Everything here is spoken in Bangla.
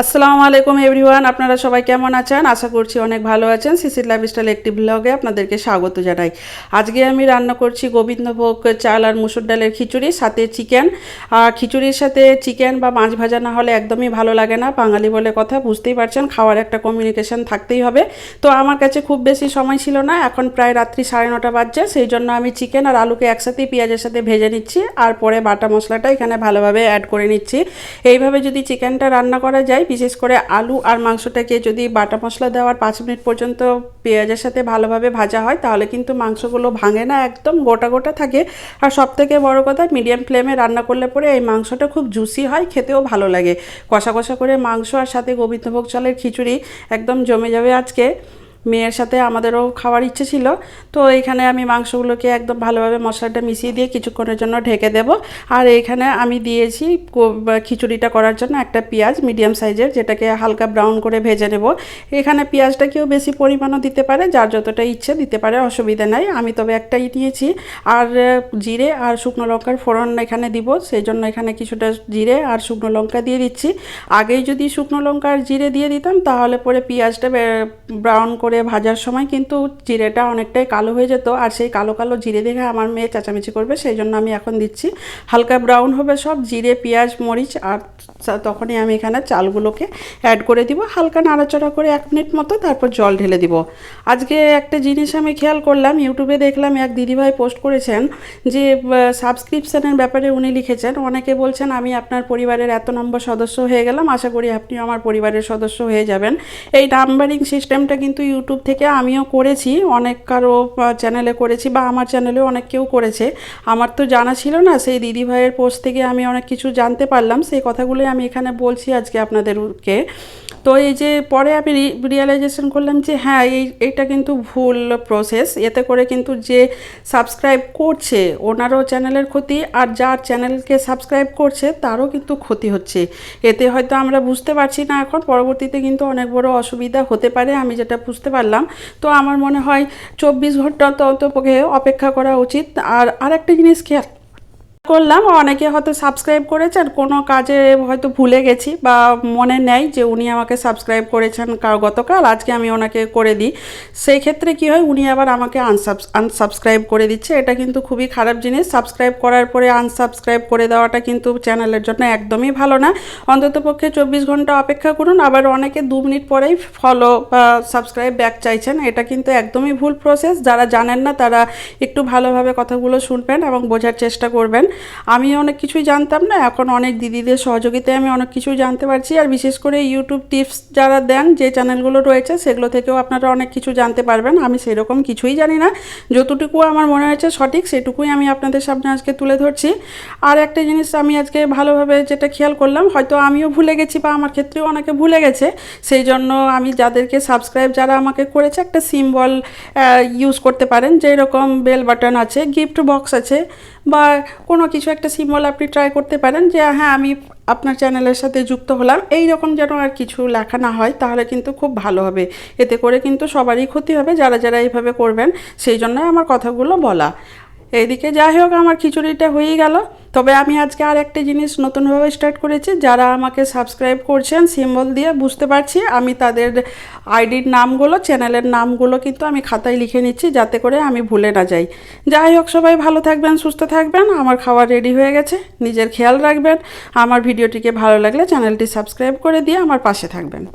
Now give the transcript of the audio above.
আসসালামু আলাইকুম এভরিওয়ান, আপনারা সবাই কেমন আছেন? আশা করছি অনেক ভালো আছেন। সিসির লাইফস্টাইল একটি ব্লগে আপনাদেরকে স্বাগত জানাই। আজকে আমি রান্না করছি গোবিন্দভোগ চাল আর মুসুর ডালের খিচুড়ি, সাথে চিকেন। আর খিচুড়ির সাথে চিকেন বা মাছ ভাজা না হলে একদমই ভালো লাগে না। বাঙালি বলে কথা, বুঝতেই পারছেন, খাওয়ার একটা কমিউনিকেশন থাকতেই হবে। তো আমার কাছে খুব বেশি সময় ছিল না, এখন প্রায় রাত্রি 9:30 বাজছে। সেই জন্য আমি চিকেন আর আলুকে একসাথেই পেঁয়াজের সাথে ভেজে নিচ্ছি, আর পরে বাটা মশলাটা এখানে ভালোভাবে অ্যাড করে নিচ্ছি। এইভাবে যদি চিকেনটা রান্না করা যায়, বিশেষ করে আলু আর মাংসটাকে যদি বাটা মশলা দেওয়ার 5 মিনিট পর্যন্ত পেঁয়াজের সাথে ভালোভাবে ভাজা হয়, তাহলে কিন্তু মাংসগুলো ভাঙে না, একদম গোটা গোটা থাকে। আর সবথেকে বড় কথা, মিডিয়াম ফ্লেমে রান্না করলে পরে এই মাংসটা খুব জুসি হয়, খেতেও ভালো লাগে। কষা কষা করে মাংস আর সাথে গোবিন্দভোগ চালের খিচুড়ি একদম জমে যাবে আজকে। মেয়ের সাথে আমাদেরও খাওয়ার ইচ্ছে ছিল। তো এইখানে আমি মাংসগুলোকে একদম ভালোভাবে মশলাটা মিশিয়ে দিয়ে কিছুক্ষণের জন্য ঢেকে দেব। আর এইখানে আমি দিয়েছি খিচুড়িটা করার জন্য একটা পেঁয়াজ মিডিয়াম সাইজের, যেটাকে হালকা ব্রাউন করে ভেজে নেব। এখানে পেঁয়াজটা কেউ বেশি পরিমাণও দিতে পারে, যার যতটা ইচ্ছে দিতে পারে, অসুবিধা নাই। আমি তবে একটাই নিয়েছি। আর জিরে আর শুকনো লঙ্কার ফোড়ন এখানে দিব, সেই জন্য এখানে কিছুটা জিরে আর শুকনো লঙ্কা দিয়ে দিচ্ছি। আগেই যদি শুকনো লঙ্কা আর জিরে দিয়ে দিতাম, তাহলে পরে পেঁয়াজটা ব্রাউন করে ভাজার সময় কিন্তু জিরেটা অনেকটাই কালো হয়ে যেত, আর সেই কালো কালো জিরে দেখে আমার মেয়ে চেঁচামেচি করবে। সেই জন্য আমি এখন দিচ্ছি। হালকা ব্রাউন হবে সব জিরে, পেঁয়াজ, মরিচ, আর তখনই আমি এখানে চালগুলোকে অ্যাড করে দিব। হালকা নাড়াচাড়া করে 1 মিনিট মতো, তারপর জল ঢেলে দিব। আজকে একটা জিনিস আমি খেয়াল করলাম, ইউটিউবে দেখলাম এক দিদিভাই পোস্ট করেছেন যে সাবস্ক্রিপশানের ব্যাপারে উনি লিখেছেন। অনেকে বলছেন আমি আপনার পরিবারের এত নম্বর সদস্য হয়ে গেলাম, আশা করি আপনিও আমার পরিবারের সদস্য হয়ে যাবেন। এই নাম্বারিং সিস্টেমটা কিন্তু ইউটিউব থেকে আমিও করেছি, অনেক কারো চ্যানেলে করেছি, বা আমার চ্যানেলেও অনেক কেউ করেছে। আমার তো জানা ছিল না, সেই দিদিভাইয়ের পোস্ট থেকে আমি অনেক কিছু জানতে পারলাম। সেই কথাগুলোই আমি এখানে বলছি আজকে আপনাদেরকে। তো এই যে পরে আমি রিয়েলাইজেশন করলাম যে হ্যাঁ, এইটা কিন্তু ভুল প্রসেস। এতে করে কিন্তু যে সাবস্ক্রাইব করছে ওনারও চ্যানেলের ক্ষতি, আর যার চ্যানেলকে সাবস্ক্রাইব করছে তারও কিন্তু ক্ষতি হচ্ছে। এতে হয়তো আমরা বুঝতে পারছি না, এখন পরবর্তীতে কিন্তু অনেক বড় অসুবিধা হতে পারে, আমি যেটা বুঝতে পারলাম। তো আমার মনে হয় 24 ঘন্টা অন্ততপক্ষে অপেক্ষা করা উচিত। আর আরেকটা জিনিস খেয়াল করলাম, অনেকে হয়তো সাবস্ক্রাইব করেছেন, কোনো কাজে হয়তো ভুলে গেছি বা মনে নেই যে উনি আমাকে সাবস্ক্রাইব করেছেন গতকাল, আজকে আমি ওনাকে করে দিই। সেই ক্ষেত্রে কি হয়, উনি আবার আমাকে আনসাবস্ক্রাইব করে দিচ্ছে। এটা কিন্তু খুবই খারাপ জিনিস। সাবস্ক্রাইব করার পরে আনসাবস্ক্রাইব করে দেওয়াটা কিন্তু চ্যানেলের জন্য একদমই ভালো না। অন্ততপক্ষে 24 ঘন্টা অপেক্ষা করুন। আবার অনেকে 2 মিনিট পরেই ফলো বা সাবস্ক্রাইব ব্যাক চাইছেন, এটা কিন্তু একদমই ভুল প্রসেস। যারা জানেন না তারা একটু ভালোভাবে কথাগুলো শুনবেন এবং বোঝার চেষ্টা করবেন। আমি অনেক কিছুই জানতাম না, এখন অনেক দিদিদের সহযোগিতায় আমি অনেক কিছুই জানতে পারছি। আর বিশেষ করে ইউটিউব টিপস যারা দেন, যে চ্যানেলগুলো রয়েছে, সেগুলো থেকেও আপনারা অনেক কিছু জানতে পারবেন। আমি সেরকম কিছুই জানি না, যতটুকু আমার মনে হয়েছে সঠিক সেটুকুই আমি আপনাদের সামনে আজকে তুলে ধরছি। আর একটা জিনিস আমি আজকে ভালোভাবে যেটা খেয়াল করলাম, হয়তো আমিও ভুলে গেছি বা আমার ক্ষেত্রেও অনেকে ভুলে গেছে, সেই জন্য আমি যাদেরকে সাবস্ক্রাইব যারা আমাকে করেছে, একটা সিম্বল ইউজ করতে পারেন। যেরকম বেল বাটন আছে, গিফট বক্স আছে, বা কোনো কিছু একটা সিম্বল আপনি ট্রাই করতে পারেন, যে হ্যাঁ আমি আপনার চ্যানেলের সাথে যুক্ত হলাম, এই রকম যেন আর কিছু লেখা না হয়, তাহলে কিন্তু খুব ভালো হবে। এতে করে কিন্তু সবারই ক্ষতি হবে যারা যারা এইভাবে করবেন। সেই জন্যই আমার কথাগুলো বলা। এইদিকে যাই হোক, আমার খিচুড়িটা হয়েই গেল। তবে আমি আজকে আর একটা জিনিস নতুনভাবে স্টার্ট করেছি, যারা আমাকে সাবস্ক্রাইব করছেন সিম্বল দিয়ে, বুঝতে পারছি, আমি তাদের আইডির নামগুলো, চ্যানেলের নামগুলো কিন্তু আমি খাতায় লিখে নিচ্ছি, যাতে করে আমি ভুলে না যাই। যাই হোক, সবাই ভালো থাকবেন, সুস্থ থাকবেন। আমার খাবার রেডি হয়ে গেছে, নিজের খেয়াল রাখবেন। আমার ভিডিওটিকে ভালো লাগলে চ্যানেলটি সাবস্ক্রাইব করে দিয়ে আমার পাশে থাকবেন।